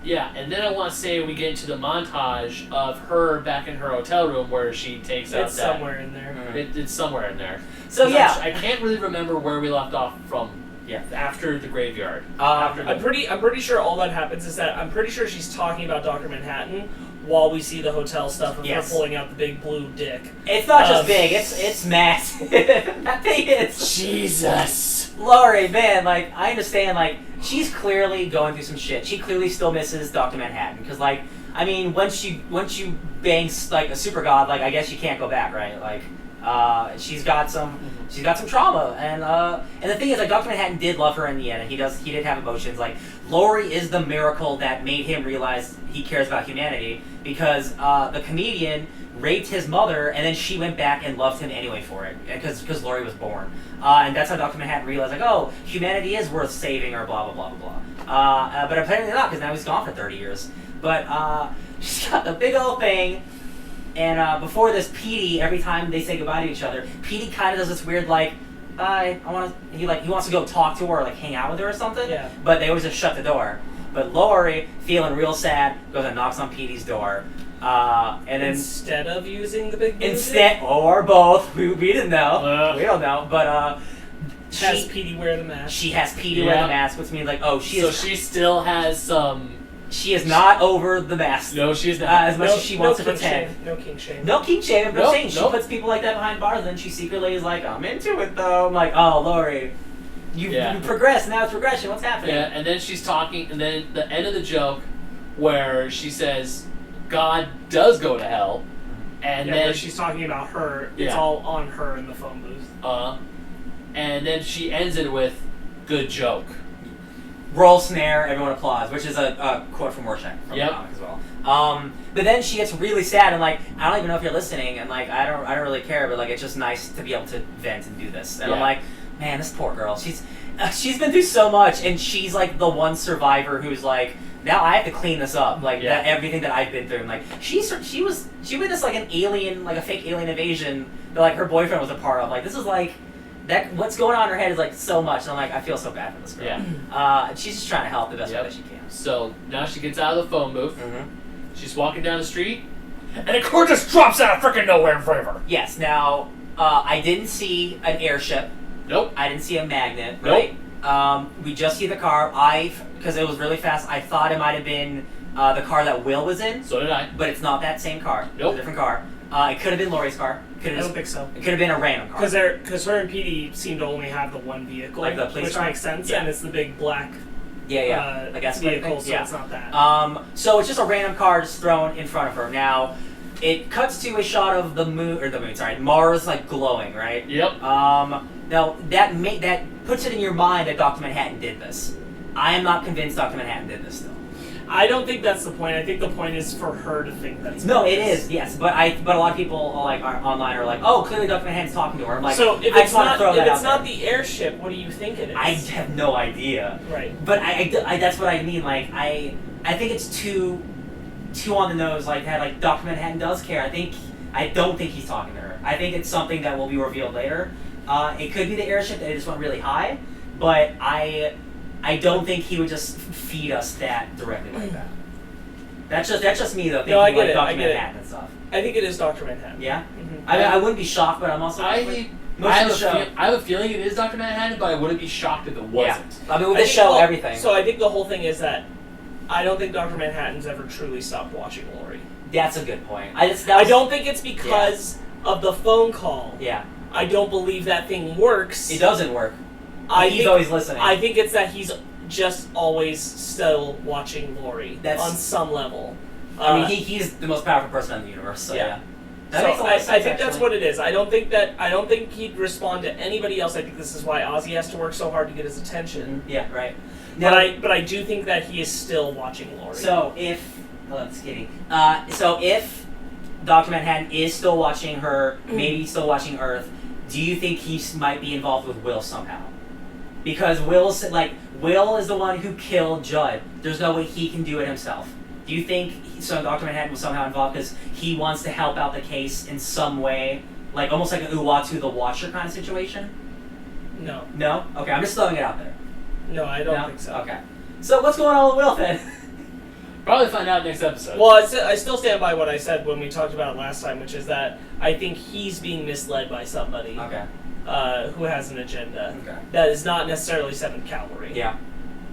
Yeah, and then I want to say we get into the montage of her back in her hotel room where she takes out that. It's somewhere in there. It's somewhere in there. So yeah, I can't really remember where we left off from. Yeah, after the graveyard. I'm pretty sure all that happens is that I'm pretty sure she's talking about Dr. Manhattan while we see the hotel stuff of her pulling out the big blue dick. It's not just big; it's massive. That thing is Jesus. Laurie, man, like I understand, like she's clearly going through some shit. She clearly still misses Dr. Manhattan because, like, I mean, once you bang like a super god, like I guess you can't go back, right? Like. She's got some trauma, and the thing is, like, Dr. Manhattan did love her in the end, and he did have emotions. Like, Laurie is the miracle that made him realize he cares about humanity, because the comedian raped his mother, and then she went back and loved him anyway for it, because Laurie was born, and that's how Dr. Manhattan realized, like, oh, humanity is worth saving, or blah blah blah blah blah. But apparently not, because now he's gone for 30 years. But she's got the big old thing. And before this, Petey, every time they say goodbye to each other, Petey kind of does this weird, like, he wants to go talk to her or, like, hang out with her or something. Yeah. But they always just shut the door. But Laurie, feeling real sad, goes and knocks on Petey's door. And then instead of using the big or both, we didn't know. We don't know. But has Petey wear the mask. She has Petey wear the mask, which means, like, oh, she still has some. She is not over the mask. No, she is not. As much as she wants to pretend. No king shame. No king shame. I'm saying she puts people like that behind bars, and then she secretly is like, I'm into it though. I'm like, oh, Laurie, you progressed. Now it's regression. What's happening? Yeah, and then she's talking, and then the end of the joke, where she says, God does go to hell, and then where she's talking about her. It's all on her in the phone booth. And then she ends it with, good joke. Roll snare, everyone applauds, which is a quote from Rorschach from the comic as well. But then she gets really sad and, like, I don't even know if you're listening, and, like, I don't really care, but, like, it's just nice to be able to vent and do this. And I'm like, man, this poor girl, she's been through so much, and she's, like, the one survivor who's like, now I have to clean this up, like everything that I've been through. And, like, she witnessed, like, an alien, like a fake alien invasion that, like, her boyfriend was a part of. Like, this is like. What's going on in her head is, like, so much, and I'm like, I feel so bad for this girl. Yeah. She's just trying to help the best way that she can. So now she gets out of the phone booth. Mm-hmm. She's walking down the street, and a car just drops out of freaking nowhere in front of her. Yes. Now, I didn't see an airship. Nope. I didn't see a magnet. Right. Nope. We just see the car. Because it was really fast, I thought it might have been the car that Will was in. So did I. But it's not that same car. Nope. It's a different car. It could have been Laurie's car. I don't think so. It could have been a random car. Because her and Petey seem to only have the one vehicle, like the police which car? Makes sense, and it's the big black vehicle, so it's not that. So it's just a random car just thrown in front of her. Now, it cuts to a shot of Mars, like, glowing, right? Yep. Now, that puts it in your mind that Dr. Manhattan did this. I am not convinced Dr. Manhattan did this, though. I don't think that's the point. I think the point is for her to think that's. No, it is, yes, but a lot of people online are like, oh, clearly Dr. Manhattan's talking to her. I'm like, so if it's not the airship, what do you think it is? I have no idea. Right. But I that's what I mean. Like, I think it's too on the nose. Like that. Like, Dr. Manhattan does care. I don't think he's talking to her. I think it's something that will be revealed later. It could be the airship that just went really high, but I don't think he would just feed us that directly like that. That's just me though. Thinking I get like it. Dr. Manhattan and stuff. I think it is Dr. Manhattan. Yeah. Mm-hmm. I mean, I wouldn't be shocked, but I'm also. I have a feeling it is Dr. Manhattan, but I wouldn't be shocked if it wasn't. Yeah. I mean, with this show, everything. So I think the whole thing is that I don't think Dr. Manhattan's ever truly stopped watching Laurie. That's a good point. I don't think it's because of the phone call. Yeah. I don't believe that thing works. It doesn't work. He's always listening. I think it's that he's just always still watching Laurie on some level. I mean, he's the most powerful person in the universe. So yeah. I think that's what it is. I don't think he'd respond to anybody else. I think this is why Ozzy has to work so hard to get his attention. Yeah, right. But I do think that he is still watching Laurie. So if if Dr. Manhattan is still watching her, maybe still watching Earth, do you think he might be involved with Will somehow? Because Will is the one who killed Judd. There's no way he can do it himself. Do you think Dr. Manhattan was somehow involved because he wants to help out the case in some way, like almost like an Uatu the Watcher kind of situation? No. No? Okay, I'm just throwing it out there. No, I don't think so. Okay. So what's going on with Will then? Probably find out next episode. Well, I still stand by what I said when we talked about it last time, which is that I think he's being misled by somebody who has an agenda that is not necessarily 7th Cavalry. Yeah.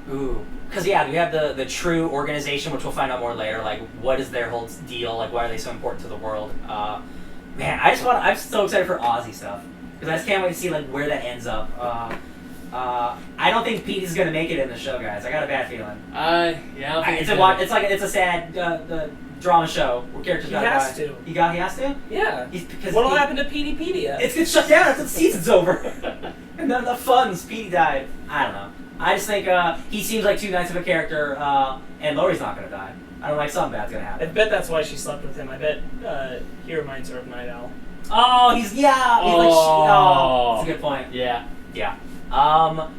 Ooh. Because, we have the true organization, which we'll find out more later. Like, what is their whole deal? Like, why are they so important to the world? Man, I'm so excited for Ozzy stuff. Because I just can't wait to see, like, where that ends up. I don't think Pete is going to make it in the show, guys. I got a bad feeling. I don't think it's a sad drama show where characters die. He has to. He has to? Yeah. What'll happen to Peteypedia? It's going to shut down after the season's over. And none of the fun's. Petey died. I don't know. I just think he seems like too nice of a character, and Laurie's not going to die. I don't like something bad's going to happen. I bet that's why she slept with him. I bet he reminds her of Night Owl. Oh, he's that's a good point. Yeah. Yeah.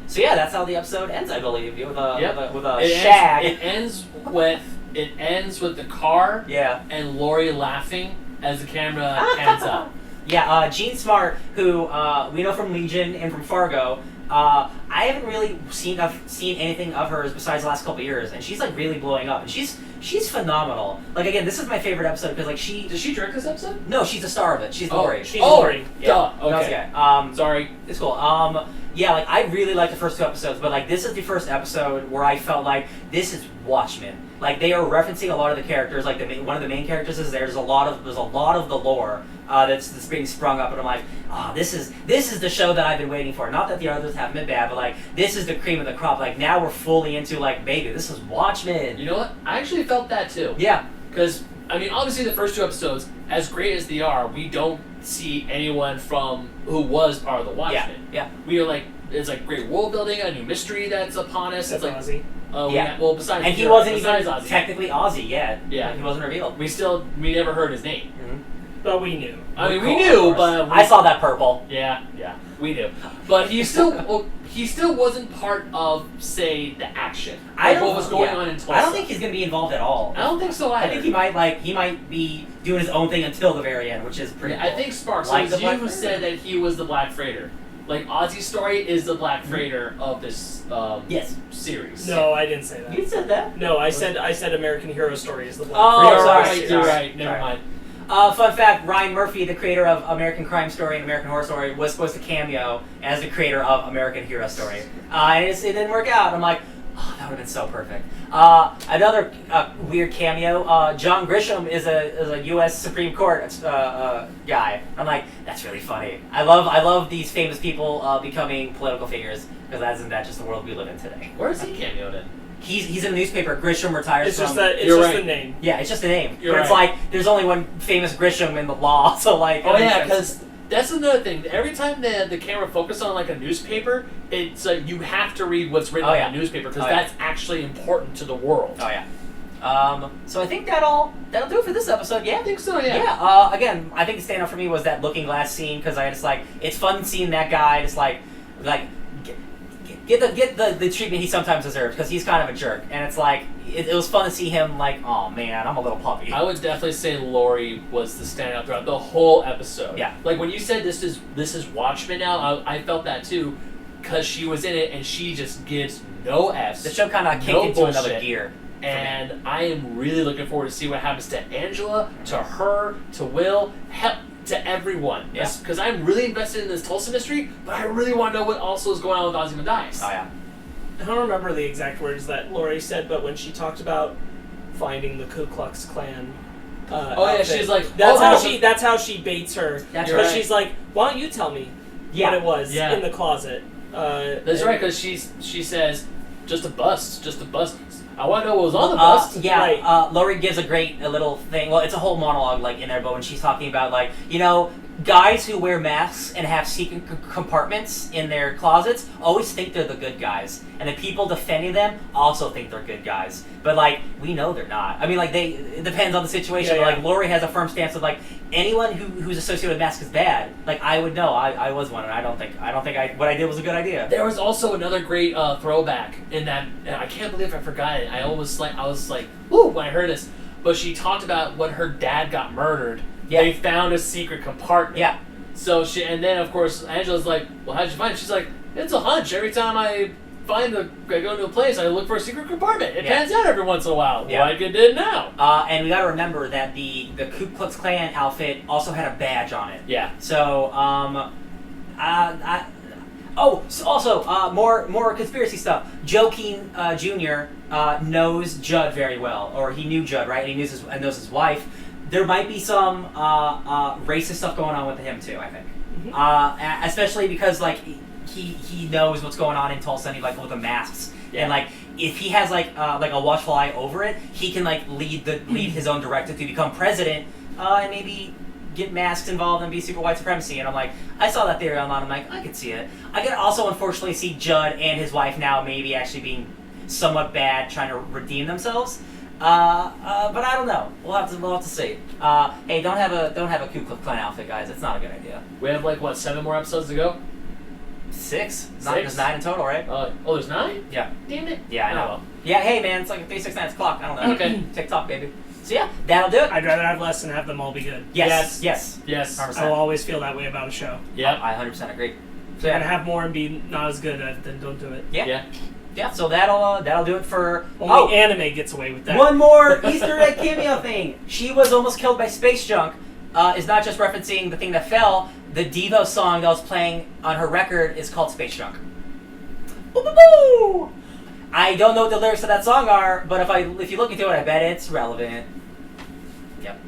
So that's how the episode ends, I believe, with a shag. It ends with the car and Laurie laughing as the camera pans up. Yeah, Jean Smart, who we know from Legion and from Fargo. I haven't really seen anything of hers besides the last couple years, and she's like really blowing up, and she's phenomenal. Like again, this is my favorite episode because like does she direct this episode? No, she's the star of it. She's Laurie. She's Laurie. Yeah. Okay. Sorry. It's cool. Like I really like the first 2 episodes, but like this is the first episode where I felt like this is Watchmen. Like they are referencing a lot of the characters. Like one of the main characters is there. There's a lot of the lore that's being sprung up, and I'm like, this is the show that I've been waiting for. Not that the others haven't been bad, but like this is the cream of the crop. Like now we're fully into like, baby, this is Watchmen. You know what? I actually felt that too. Yeah. Because I mean, obviously the first 2 episodes, as great as they are, we don't see anyone from who was part of the Watchmen. Yeah. We are like, it's like great world building, a new mystery that's upon us. That's it's like Ozzy. Well, besides, and he wasn't even Ozzy. technically Ozzy yet. Yeah, he wasn't revealed. We never heard his name. Mm-hmm. But we knew. I mean, we knew, but I saw that purple. Yeah, we knew. But he still wasn't part of, say, the action. What was going on in Tulsa. I don't think he's going to be involved at all. I don't think so either. I think he might be doing his own thing until the very end, which is pretty cool. I think Sparks, like you who said that he was the Black Freighter. Like, Ozzy's story is the Black Freighter of this series. No, I didn't say that. You said that? No, I said American Hero Story is the Black Freighter. You're right. Never mind. Fun fact, Ryan Murphy, the creator of American Crime Story and American Horror Story, was supposed to cameo as the creator of American Hero Story. And it didn't work out. I'm like, that would have been so perfect. Another weird cameo, John Grisham is a U.S. Supreme Court guy. I'm like, that's really funny. I love these famous people becoming political figures, because isn't that just the world we live in today? Where is he cameoed in? He's in the newspaper. Grisham retires it's from... It's just the name. Yeah, it's just a name. You're but it's like, there's only one famous Grisham in the law, so like... Oh yeah, because that's another thing. Every time the camera focuses on like a newspaper, it's like you have to read what's written on the newspaper, because that's actually important to the world. Oh yeah. So I think that'll do it for this episode. Yeah, I think so. Yeah. Yeah. Again, I think the standout for me was that looking glass scene, because I just like, it's fun seeing that guy just like get the treatment he sometimes deserves, because he's kind of a jerk, and it's like it was fun to see him like, oh man, I'm a little puppy. I would definitely say Laurie was the standout throughout the whole episode. Yeah. Like when you said this is Watchmen now, I felt that too, because she was in it and she just gives no Fs. The show kind of kicked into another gear. And I am really looking forward to see what happens to Angela, to her, to Will, to everyone. Yeah. Because I'm really invested in this Tulsa mystery, but I really want to know what also is going on with Ozymandias. Oh yeah. I don't remember the exact words that Laurie said, but when she talked about finding the Ku Klux Klan outfit, she's like, that's how she baits her. That's because right. she's like, why don't you tell me what it was in the closet? That's right, because she says, just a bust. I want to know what was on the bust. Yeah, right. Laurie gives a little thing. Well, it's a whole monologue like in there, but when she's talking about like, guys who wear masks and have secret compartments in their closets always think they're the good guys, and the people defending them also think they're good guys. But like, we know they're not. I mean, like it depends on the situation. Yeah, but like, Laurie has a firm stance of like, anyone who's associated with masks is bad. Like, I would know. I was one, and I don't think what I did was a good idea. There was also another great throwback in that, and I can't believe I forgot it. I was like, ooh, when I heard this. But she talked about when her dad got murdered. Yeah. They found a secret compartment. Yeah. So and then of course Angela's like, well, how'd you find it? She's like, it's a hunch. Every time I go into a place, I look for a secret compartment. It pans out every once in a while. Yeah. Like it did now. And we got to remember that the Ku Klux Klan outfit also had a badge on it. Yeah. So more conspiracy stuff. Joe Keane Jr. Knows Judd very well, or he knew Judd, right? And he knows his wife. There might be some racist stuff going on with him too, I think. Mm-hmm. Especially because like he knows what's going on in Tulsa, and with the masks, and like if he has like a watchful eye over it, he can like lead his own directive to become president, and maybe get masks involved and be super white supremacy. And I'm like, I saw that theory online. I'm like, I could see it. I could also unfortunately see Judd and his wife now maybe actually being somewhat bad, trying to redeem themselves. But I don't know. We'll have to see. Hey, don't have a Ku Klux Klan outfit, guys. It's not a good idea. We have 7 more episodes to go? 6? There's 9 in total, right? There's 9? Yeah. Damn it. Yeah, I know. Well. Yeah, hey man, it's like 3, 6, 9 o'clock. I don't know. Okay. TikTok, baby. So yeah, that'll do it. I'd rather have less than have them all be good. Yes. 100%. I will always feel that way about a show. Yeah. I 100% agree. So yeah, to have more and be not as good, then don't do it. Yeah, so that'll do it for... Only anime gets away with that. One more Easter egg cameo thing. She was almost killed by space junk. Is not just referencing the thing that fell. The Devo song that was playing on her record is called Space Junk. Boo-boo-boo! I don't know what the lyrics to that song are, but if you look into it, I bet it's relevant. Yep.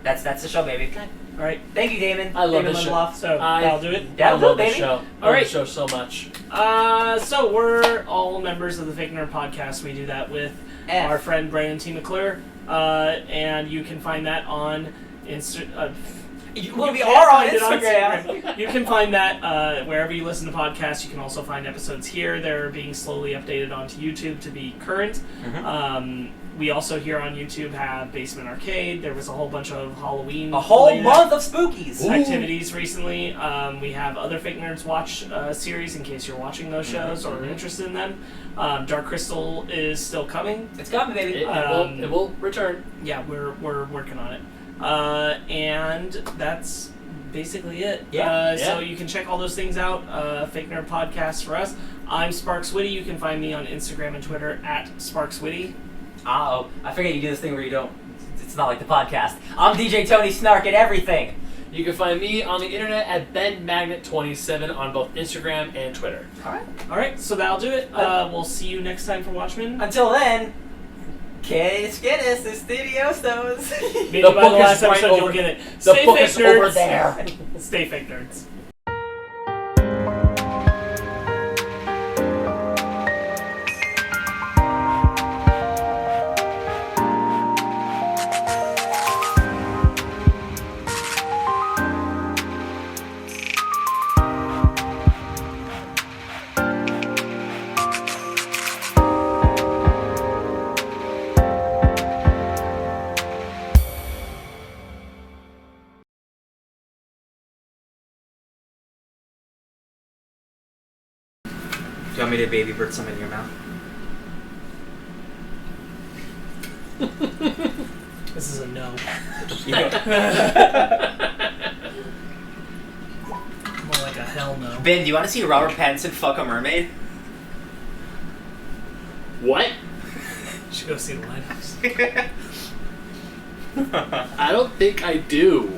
That's the show, baby. Okay. All right. Thank you, Damon. I love Damon this show. Lindelof. So that'll do it. That'll do it, baby. Show. I love the show so much. So we're all members of the Fake Nerd podcast. We do that with our friend Brandon T. McClure, and you can find that on Instagram. We are on Instagram. You can find that wherever you listen to podcasts. You can also find episodes here. They're being slowly updated onto YouTube to be current. Mm-hmm. We also here on YouTube have Basement Arcade. There was a whole bunch of Halloween. A whole month of spookies. Activities recently. We have other Fake Nerds Watch series in case you're watching those shows or interested in them. Dark Crystal is still coming. It's coming, baby. It will return. Yeah, we're working on it. And that's basically it. So you can check all those things out. Fake Nerd Podcast for us. I'm Sparks Witty. You can find me on Instagram and Twitter at Sparks Witty. I forget you do this thing where you don't. It's not like the podcast. I'm DJ Tony Snark at everything. You can find me on the internet at BenMagnet27 on both Instagram and Twitter. All right. So that'll do it. We'll see you next time for Watchmen. Until then. Que esquenes estudiosos. Maybe by the last episode you'll get it. The book is over there. Stay Fake Nerds. Do you want me to baby bird some in your mouth? This is a no. More like a hell no. Ben, do you want to see Robert Pattinson fuck a mermaid? What? You should go see the lighthouse. I don't think I do.